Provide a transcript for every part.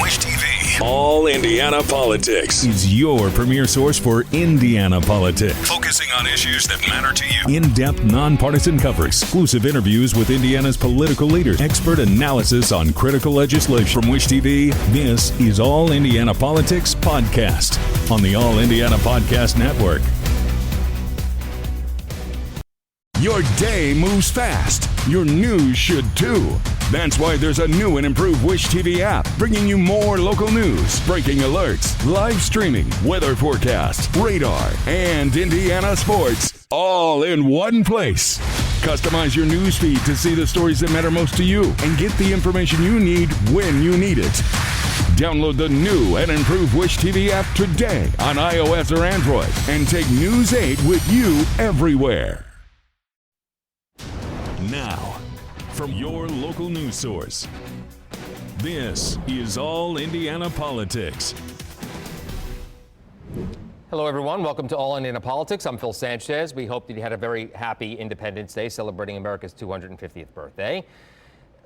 Wish TV. All Indiana Politics is your premier source for Indiana politics. Focusing on issues that matter to you. In-depth, nonpartisan coverage, exclusive interviews with Indiana's political leaders, expert analysis on critical legislation. From Wish TV, this is All Indiana Politics Podcast on the All Indiana Podcast Network. Your day moves fast. Your news should too. That's why there's a new and improved Wish TV app, bringing you more local news, breaking alerts, live streaming, weather forecast, radar, and Indiana sports, all in one place. Customize your news feed to see the stories that matter most to you and get the information you need when you need it. Download the new and improved Wish TV app today on iOS or Android and take News 8 with you everywhere. Now, from your local news source, this is All Indiana Politics. Hello, everyone. Welcome to All Indiana Politics. I'm Phil Sanchez. We hope that you had a very happy Independence Day, celebrating America's 250th birthday.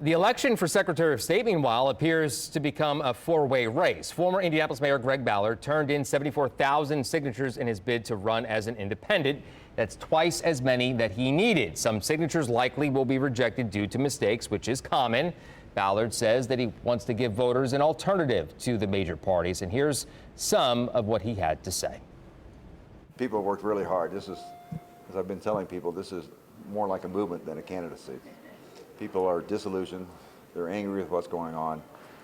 The election for Secretary of State, meanwhile, appears to become a four-way race. Former Indianapolis Mayor Greg Ballard turned in 74,000 signatures in his bid to run as an independent. That's twice as many that he needed. Some signatures likely will be rejected due to mistakes, which is common. Ballard says that he wants to give voters an alternative to the major parties. And here's some of what he had to say. People have worked really hard. This is, as I've been telling people, this is more like a movement than a candidacy. People are disillusioned, they're angry with what's going on,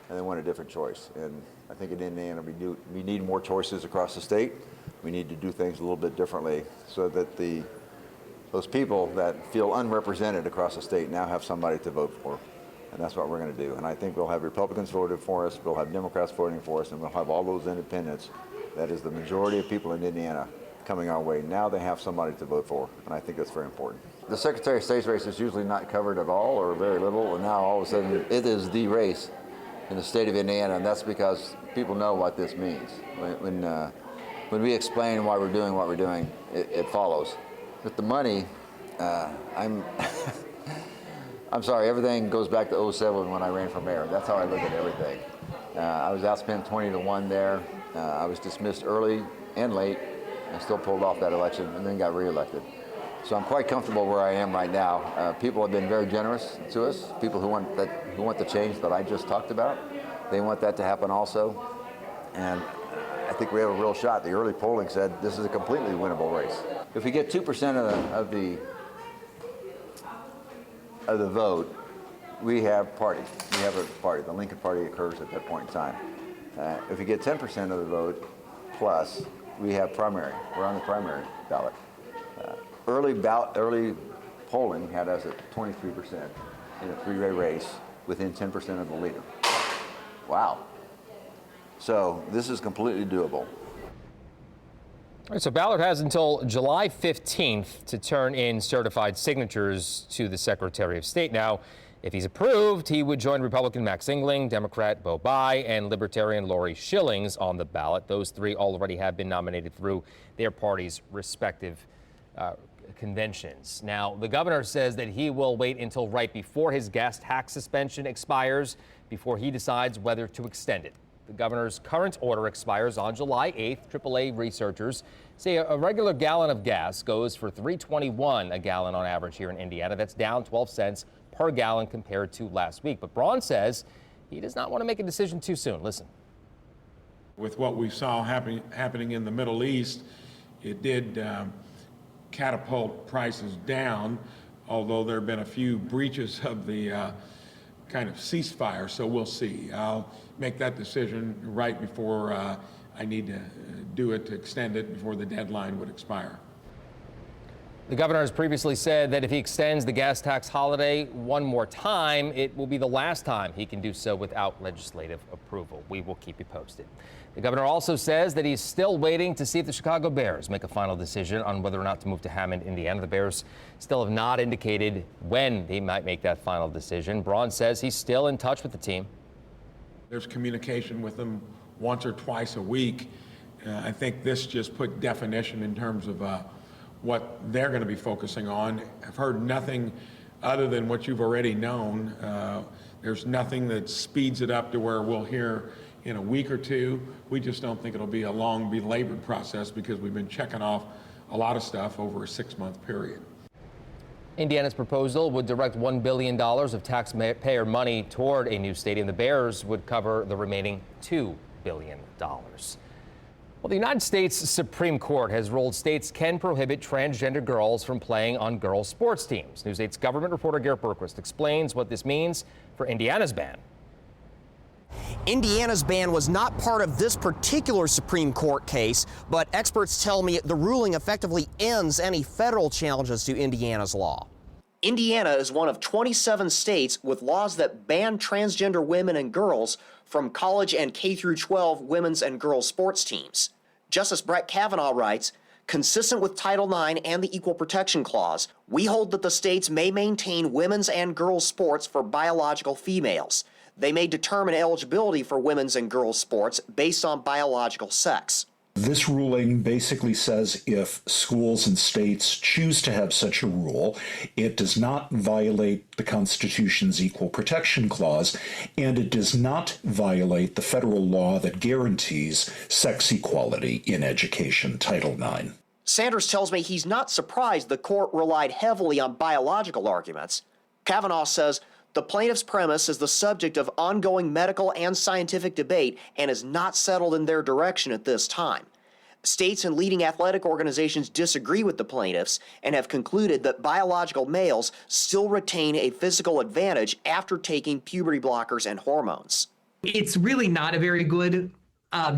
and they want a different choice. And I think in Indiana we need more choices across the state. We need to do things a little bit differently so that those people that feel unrepresented across the state now have somebody to vote for. And that's what we're going to do. And I think we'll have Republicans voting for us, we'll have Democrats voting for us, and we'll have all those independents. That is the majority of people in Indiana coming our way. Now they have somebody to vote for, and I think that's very important. The Secretary of State's race is usually not covered at all or very little, and now all of a sudden it is the race in the state of Indiana, and that's because people know what this means. When we explain why we're doing what we're doing, it follows. With the money, I'm sorry, everything goes back to 2007 when I ran for mayor. That's how I look at everything. I was outspent 20-1 there. I was dismissed early and late. I still pulled off that election and then got reelected. So I'm quite comfortable where I am right now. People have been very generous to us. People who want the change that I just talked about, they want that to happen also. And I think we have a real shot. The early polling said this is a completely winnable race. If we get 2% of the vote, we have party. We have a party. The Lincoln Party occurs at that point in time. If we get 10% of the vote plus, we have primary. We're on the primary ballot. Early polling had us at 23% in a three-way race within 10% of the leader. Wow. So this is completely doable. All right, so Ballard has until July 15th to turn in certified signatures to the Secretary of State. Now, if he's approved, he would join Republican Max Engling, Democrat Bo Bai, and Libertarian Lori Schillings on the ballot. Those three already have been nominated through their party's respective conventions. Now, the governor says that he will wait until right before his gas tax suspension expires before he decides whether to extend it. The governor's current order expires on July 8th. AAA researchers say a regular gallon of gas goes for $3.21 a gallon on average here in Indiana. That's down 12 cents per gallon compared to last week. But Braun says he does not want to make a decision too soon. Listen. With what we saw happening in the Middle East, it did catapult prices down, although there have been a few breaches of the kind of ceasefire, so we'll see. I'll make that decision right before I need to do it, to extend it before the deadline would expire. The governor has previously said that if he extends the gas tax holiday one more time, it will be the last time he can do so without legislative approval. We will keep you posted. The governor also says that he's still waiting to see if the Chicago Bears make a final decision on whether or not to move to Hammond, Indiana. The Bears still have not indicated when they might make that final decision. Braun says he's still in touch with the team. There's communication with them once or twice a week. I think this just put definition in terms of what they're going to be focusing on. I've heard nothing other than what you've already known. There's nothing that speeds it up to where we'll hear in a week or two. We just don't think it'll be a long, belabored process because we've been checking off a lot of stuff over a 6-month period. Indiana's proposal would direct $1 billion of taxpayer money toward a new stadium. The Bears would cover the remaining $2 billion. Well, the United States Supreme Court has ruled states can prohibit transgender girls from playing on girls' sports teams. News 8's government reporter Garrett Berquist explains what this means for Indiana's ban. Indiana's ban was not part of this particular Supreme Court case, but experts tell me the ruling effectively ends any federal challenges to Indiana's law. Indiana is one of 27 states with laws that ban transgender women and girls from college and K-12 women's and girls' sports teams. Justice Brett Kavanaugh writes, consistent with Title IX and the Equal Protection Clause, we hold that the states may maintain women's and girls' sports for biological females. They may determine eligibility for women's and girls' sports based on biological sex. This ruling basically says if schools and states choose to have such a rule, it does not violate the Constitution's Equal Protection Clause, and it does not violate the federal law that guarantees sex equality in education, Title IX. Sanders tells me he's not surprised the court relied heavily on biological arguments. Kavanaugh says the plaintiff's premise is the subject of ongoing medical and scientific debate and is not settled in their direction at this time. States and leading athletic organizations disagree with the plaintiffs and have concluded that biological males still retain a physical advantage after taking puberty blockers and hormones. It's really not a very good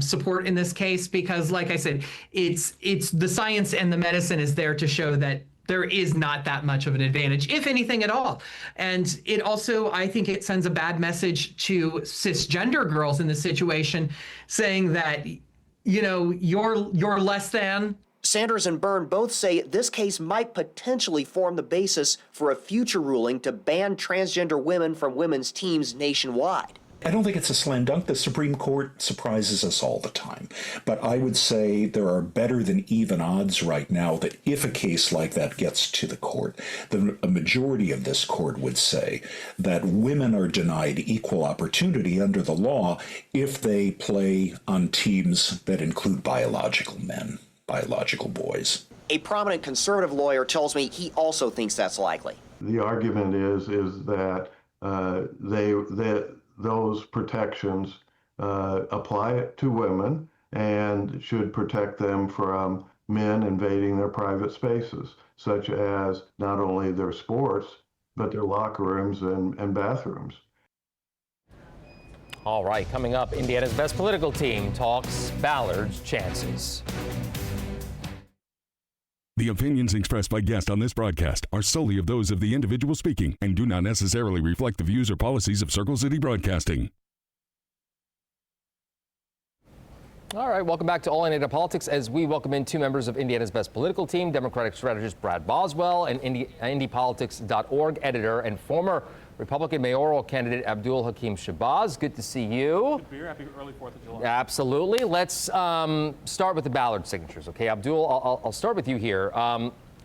support in this case because, like I said, it's the science and the medicine is there to show that there is not that much of an advantage, if anything at all. And it also, I think it sends a bad message to cisgender girls in this situation, saying that, you know, you're less than. Sanders and Byrne both say this case might potentially form the basis for a future ruling to ban transgender women from women's teams nationwide. I don't think it's a slam dunk. The Supreme Court surprises us all the time. But I would say there are better than even odds right now that if a case like that gets to the court, a majority of this court would say that women are denied equal opportunity under the law if they play on teams that include biological men, biological boys. A prominent conservative lawyer tells me he also thinks that's likely. The argument is that those protections apply to women and should protect them from men invading their private spaces, such as not only their sports, but their locker rooms and bathrooms. All right, coming up, Indiana's best political team talks Ballard's chances. The opinions expressed by guests on this broadcast are solely of those of the individual speaking and do not necessarily reflect the views or policies of Circle City Broadcasting. All right, welcome back to All Indiana Politics as we welcome in two members of Indiana's best political team, Democratic strategist Brad Boswell and IndyPolitics.org editor and former Republican mayoral candidate Abdul-Hakim Shabazz. Good to see you. Good to be here. Happy early 4th of July. Absolutely. Let's start with the Ballard signatures. Okay, Abdul, I'll start with you here.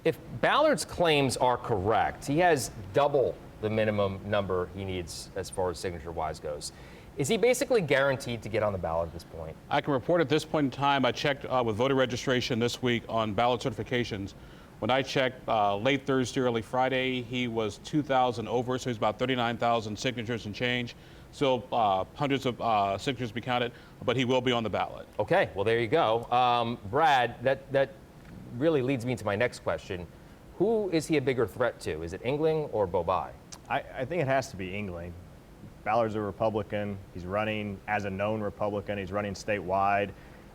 If Ballard's claims are correct, he has double the minimum number he needs as far as signature-wise goes. Is he basically guaranteed to get on the ballot at this point? I can report at this point in time, I checked with voter registration this week on ballot certifications. When I checked late Thursday, early Friday, he was 2,000 over, so he's about 39,000 signatures and change. Still hundreds of signatures to be counted, but he will be on the ballot. Okay, well, there you go. Brad, that really leads me to my next question. Who is he a bigger threat to? Is it Engling or Bobai? I think it has to be Engling. Ballard's a Republican. He's running as a known Republican. He's running statewide.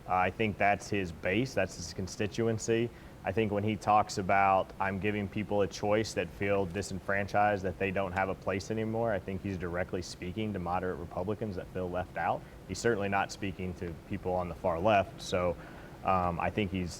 I think that's his base. That's his constituency. I think when he talks about, I'm giving people a choice that feel disenfranchised, that they don't have a place anymore, I think he's directly speaking to moderate Republicans that feel left out. He's certainly not speaking to people on the far left. So I think he's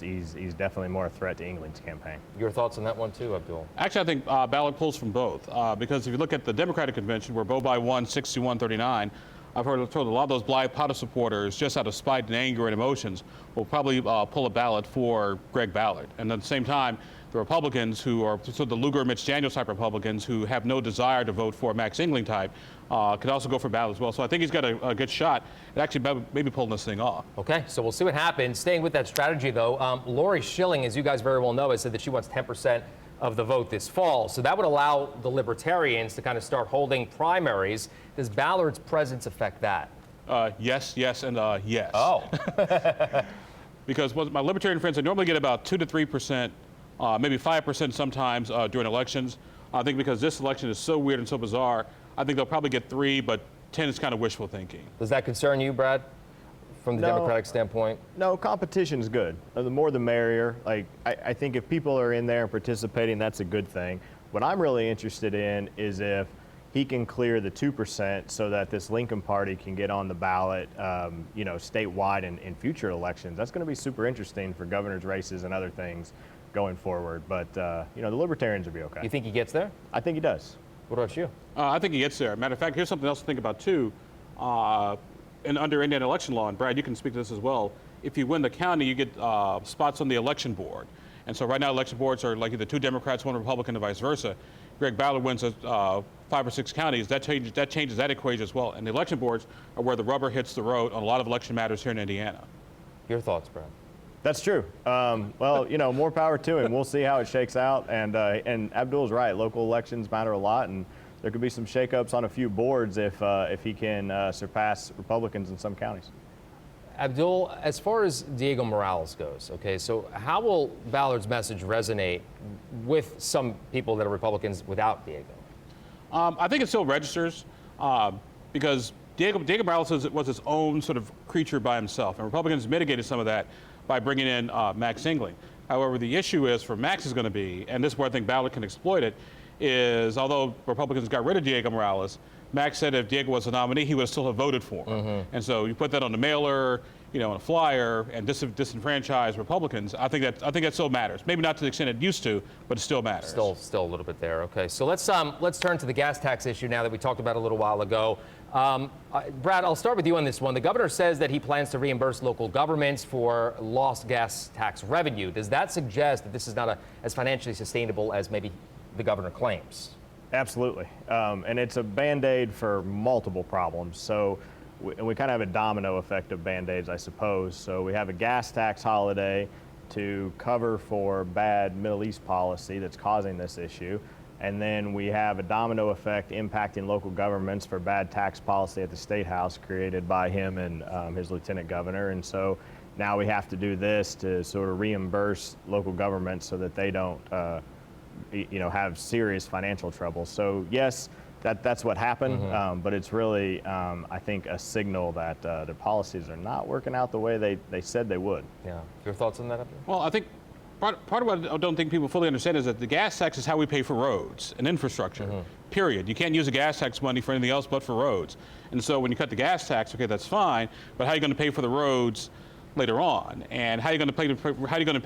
definitely more a threat to Engling's campaign. Your thoughts on that one too, Abdul? Actually, I think Ballard pulls from both because if you look at the Democratic convention where Bobai won 61-39, I've heard a lot of those Bly Potter supporters, just out of spite and anger and emotions, will probably pull a ballot for Greg Ballard. And at the same time, the Republicans who are sort of the Lugar, Mitch Daniels type Republicans who have no desire to vote for a Max England type could also go for ballot as well. So I think he's got a good shot at actually maybe pulling this thing off. Okay, so we'll see what happens. Staying with that strategy, though, Lori Schilling, as you guys very well know, has said that she wants 10% of the vote this fall. So that would allow the Libertarians to kind of start holding primaries. Does Ballard's presence affect that? Yes, and yes. Oh. Because my Libertarian friends, I normally get about 2 to 3%, maybe 5% sometimes during elections. I think because this election is so weird and so bizarre, I think they'll probably get 3, but 10 is kind of wishful thinking. Does that concern you, Brad, from the Democratic standpoint? No, competition's good. The more the merrier. Like, I think if people are in there and participating, that's a good thing. What I'm really interested in is if he can clear the 2% so that this Lincoln Party can get on the ballot, statewide in future elections. That's going to be super interesting for governor's races and other things going forward. But, the Libertarians will be okay. You think he gets there? I think he does. What about you? I think he gets there. Matter of fact, here's something else to think about, too. Under Indiana election law, and Brad, you can speak to this as well, if you win the county, you get spots on the election board. And so right now, election boards are like either 2 Democrats, 1 Republican, and vice versa. Greg Ballard wins 5 or 6 counties. That changes that equation as well. And the election boards are where the rubber hits the road on a lot of election matters here in Indiana. Your thoughts, Brad? That's true. More power to him. We'll see how it shakes out. And Abdul's right. Local elections matter a lot, and there could be some shakeups on a few boards if he can surpass Republicans in some counties. Abdul, as far as Diego Morales goes, okay, so how will Ballard's message resonate with some people that are Republicans without Diego? I think it still registers because Diego Morales was his own sort of creature by himself, and Republicans mitigated some of that by bringing in Max England. However, the issue is for Max is going to be, and this is where I think Ballard can exploit it, is although Republicans got rid of Diego Morales, Max said if Diego was a nominee, he would still have voted for him. Mm-hmm. And so you put that on the mailer, on a flyer, and disenfranchise Republicans. I think that still matters. Maybe not to the extent it used to, but it still matters. Still a little bit there. Okay, so let's turn to the gas tax issue now that we talked about a little while ago. Brad, I'll start with you on this one. The governor says that he plans to reimburse local governments for lost gas tax revenue. Does that suggest that this is not as financially sustainable as maybe the governor claims? Absolutely. And it's a Band-Aid for multiple problems. So we kind of have a domino effect of Band-Aids, I suppose. So we have a gas tax holiday to cover for bad Middle East policy that's causing this issue. And then we have a domino effect impacting local governments for bad tax policy at the State House created by him and his lieutenant governor. And so now we have to do this to sort of reimburse local governments so that they don't have serious financial trouble. So yes, that's what happened, mm-hmm. But it's really, I think, a signal that the policies are not working out the way they said they would. Yeah. Your thoughts on that? Well, I think part of what I don't think people fully understand is that the gas tax is how we pay for roads and infrastructure, mm-hmm. period. You can't use the gas tax money for anything else but for roads. And so when you cut the gas tax, okay, that's fine, but how are you going to pay for the roads later on? And how are you going to pay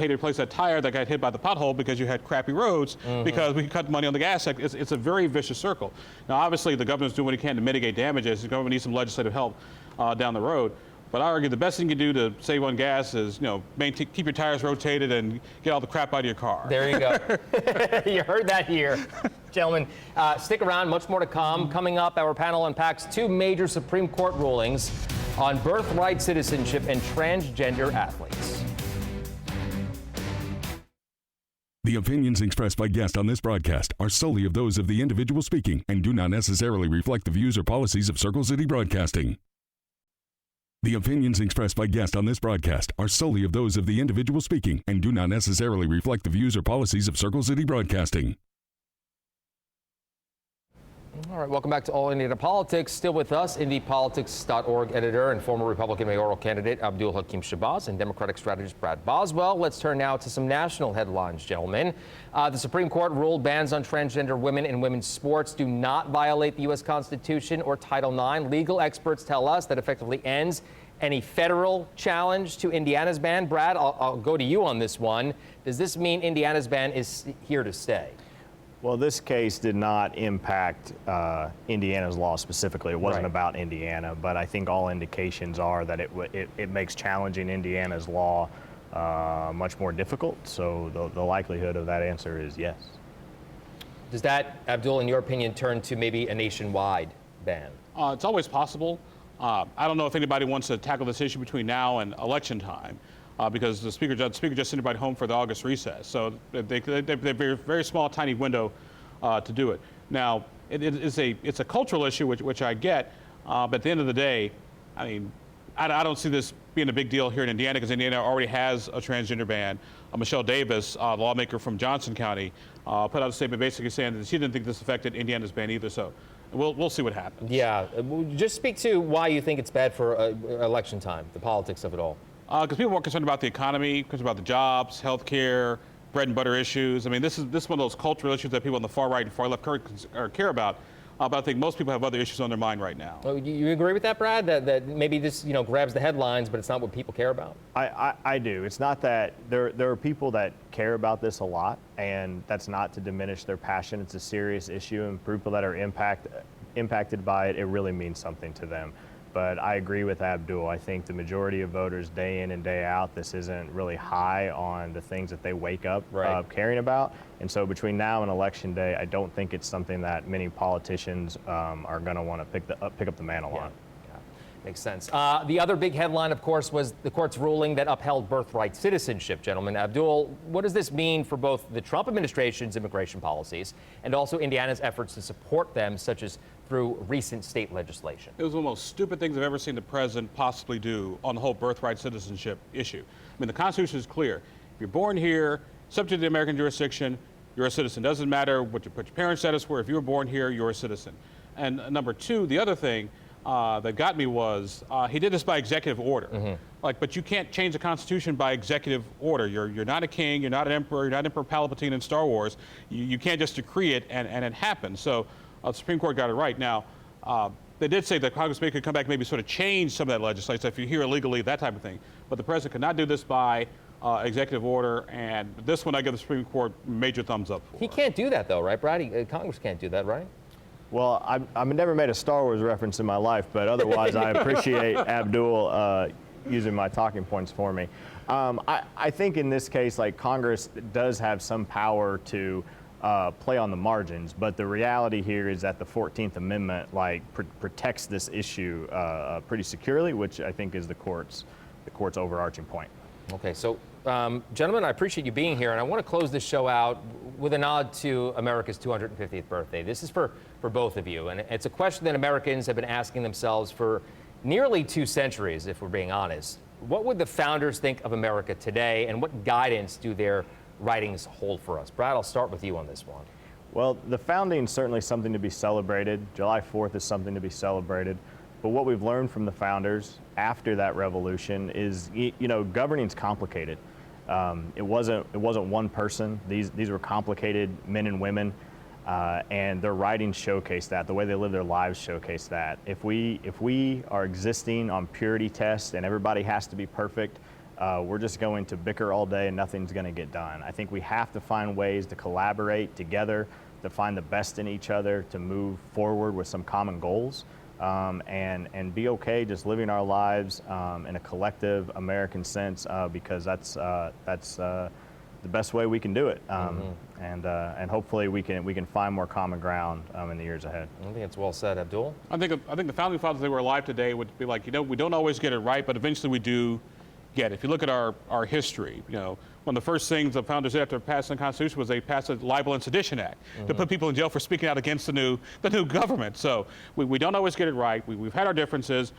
to replace that tire that got hit by the pothole because you had crappy roads, mm-hmm. because we cut money on the gas tax? It's a very vicious circle. Now, obviously, the governor's doing what he can to mitigate damages. The government needs some legislative help down the road. But I argue the best thing you can do to save on gas is, keep your tires rotated and get all the crap out of your car. There you go. You heard that here. Gentlemen, stick around. Much more to come. Coming up, our panel unpacks 2 major Supreme Court rulings on birthright citizenship and transgender athletes. The opinions expressed by guests on this broadcast are solely of those of the individual speaking and do not necessarily reflect the views or policies of Circle City Broadcasting. The opinions expressed by guests on this broadcast are solely of those of the individual speaking and do not necessarily reflect the views or policies of Circle City Broadcasting. All right, welcome back to All Indiana Politics. Still with us, IndyPolitics.org editor and former Republican mayoral candidate Abdul-Hakim Shabazz and Democratic strategist Brad Boswell. Let's turn now to some national headlines, gentlemen. The Supreme Court ruled bans on transgender women in women's sports do not violate the U.S. Constitution or Title IX. Legal experts tell us that effectively ends any federal challenge to Indiana's ban. Brad, I'll go to you on this one. Does this mean Indiana's ban is here to stay? Well, this case did not impact Indiana's law specifically. It wasn't about Indiana, but I think all indications are that it makes challenging Indiana's law much more difficult. So the likelihood of that answer is yes. Does that, Abdul, in your opinion, turn to maybe a nationwide ban? It's always possible. I don't know if anybody wants to tackle this issue between now and election time, because the speaker just sent everybody home for the August recess. So they very small, tiny window to do it. Now, it's a cultural issue, which I get, but at the end of the day, I mean, I don't see this being a big deal here in Indiana, because Indiana already has a transgender ban. Michelle Davis, lawmaker from Johnson County, put out a statement basically saying that she didn't think this affected Indiana's ban either. So we'll see what happens. Yeah, just speak to why you think it's bad for election time, the politics of it all. Because people are more concerned about the economy, concerned about the jobs, health care, bread and butter issues. I mean, this is one of those cultural issues that people on the far right and far left care about. But I think most people have other issues on their mind right now. Oh, you agree with that, Brad? That maybe this grabs the headlines, but it's not what people care about? I do. It's not that there are people that care about this a lot, and that's not to diminish their passion. It's a serious issue, and people that are impacted by it, it really means something to them. But I agree with Abdul. I think the majority of voters, day in and day out, this isn't really high on the things that they wake up caring about. And so between now and Election Day, I don't think it's something that many politicians are going to want to pick up the mantle on. Yeah. Makes sense. The other big headline, of course, was the court's ruling that upheld birthright citizenship. Gentlemen, Abdul, what does this mean for both the Trump administration's immigration policies and also Indiana's efforts to support them, such as through recent state legislation? It was one of the most stupid things I've ever seen the president possibly do on the whole birthright citizenship issue. I mean, the Constitution is clear. If you're born here, subject to the American jurisdiction, you're a citizen. Doesn't matter what your parents' status were. If you were born here, you're a citizen. And number two, the other thing that got me was he did this by executive order. Mm-hmm. But you can't change the Constitution by executive order. You're not a king. You're not an emperor. You're not Emperor Palpatine in Star Wars. You can't just decree it and it happens. So the Supreme Court got it right. Now, they did say that Congress could come back and maybe sort of change some of that legislation if you're here illegally, that type of thing. But the president could not do this by executive order, and this one I give the Supreme Court major thumbs up for. He can't do that, though, right, Brad? Congress can't do that, right? Well, I've never made a Star Wars reference in my life, but otherwise I appreciate Abdul using my talking points for me. I think in this case, Congress does have some power to play on the margins, but the reality here is that the 14th Amendment protects this issue pretty securely, which I think is the court's overarching point. Okay, so gentlemen, I appreciate you being here, and I want to close this show out with a nod to America's 250th birthday. This is for both of you, and it's a question that Americans have been asking themselves for nearly 2 centuries, if we're being honest. What would the founders think of America today, and what guidance do their writings hold for us? Brad, I'll start with you on this one. Well, the founding is certainly something to be celebrated. July 4th is something to be celebrated. But what we've learned from the founders after that revolution is, governing's complicated. It wasn't one person. These were complicated men and women, and their writings showcase that. The way they live their lives showcase that. If we are existing on purity tests and everybody has to be perfect, we're just going to bicker all day and nothing's going to get done. I think we have to find ways to collaborate together, to find the best in each other, to move forward with some common goals, and be okay just living our lives in a collective American sense, because that's the best way we can do it. And hopefully we can find more common ground in the years ahead. I think it's well said, Abdul. I think the founding fathers, if they were alive today, would be like, we don't always get it right, but eventually we do get it. If you look at our history, one of the first things the founders did after passing the Constitution was they passed a Libel and Sedition Act to put people in jail for speaking out against the new government. So we don't always get it right. We've had our differences.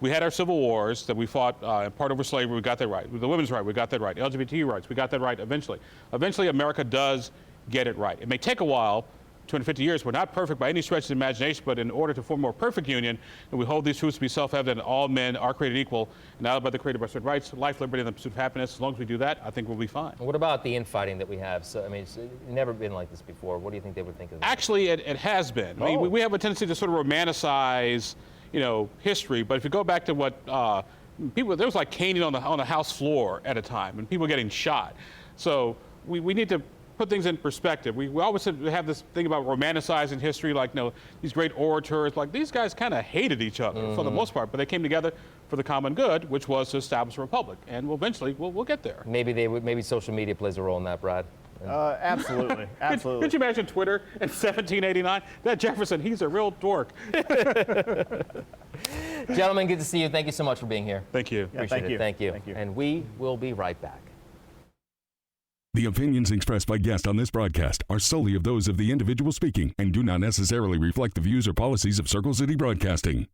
We had our civil wars that we fought, in part over slavery. We got that right. The women's right, we got that right. LGBT rights, we got that right eventually. Eventually, America does get it right. It may take a while. 250 years. We're not perfect by any stretch of the imagination, but in order to form a more perfect union, and we hold these truths to be self-evident, all men are created equal, endowed by the Creator by certain rights, life, liberty, and the pursuit of happiness. As long as we do that, I think we'll be fine. What about the infighting that we have? So, it's never been like this before. What do you think they would think of that? Actually, it has been. Oh. I mean, we have a tendency to sort of romanticize, history, but if you go back to what there was caning on the house floor at a time, and people getting shot. So we need to put things in perspective. We always have this thing about romanticizing history, like, these great orators, like these guys kind of hated each other for the most part, but they came together for the common good, which was to establish a republic. And eventually we'll get there. Maybe social media plays a role in that, Brad. Absolutely. Absolutely. Could you imagine Twitter in 1789? That Jefferson, he's a real dork. Gentlemen, good to see you. Thank you so much for being here. Thank you. Yeah, thank you. Thank you. Thank you. And we will be right back. The opinions expressed by guests on this broadcast are solely of those of the individual speaking and do not necessarily reflect the views or policies of Circle City Broadcasting.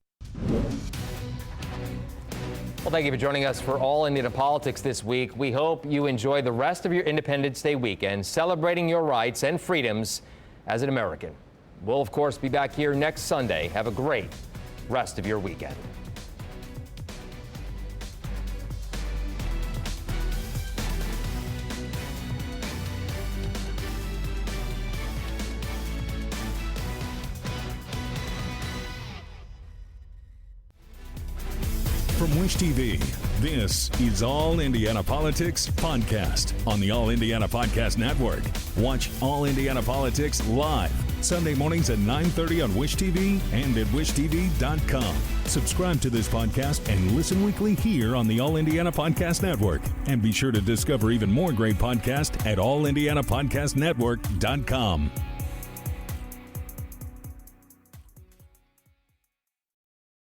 Well, thank you for joining us for All Indiana Politics this week. We hope you enjoy the rest of your Independence Day weekend, celebrating your rights and freedoms as an American. We'll, of course, be back here next Sunday. Have a great rest of your weekend. From Wish TV, this is All Indiana Politics Podcast on the All Indiana Podcast Network. Watch All Indiana Politics live Sunday mornings at 9:30 on Wish TV and at wishtv.com. Subscribe to this podcast and listen weekly here on the All Indiana Podcast Network. And be sure to discover even more great podcasts at allindianapodcastnetwork.com.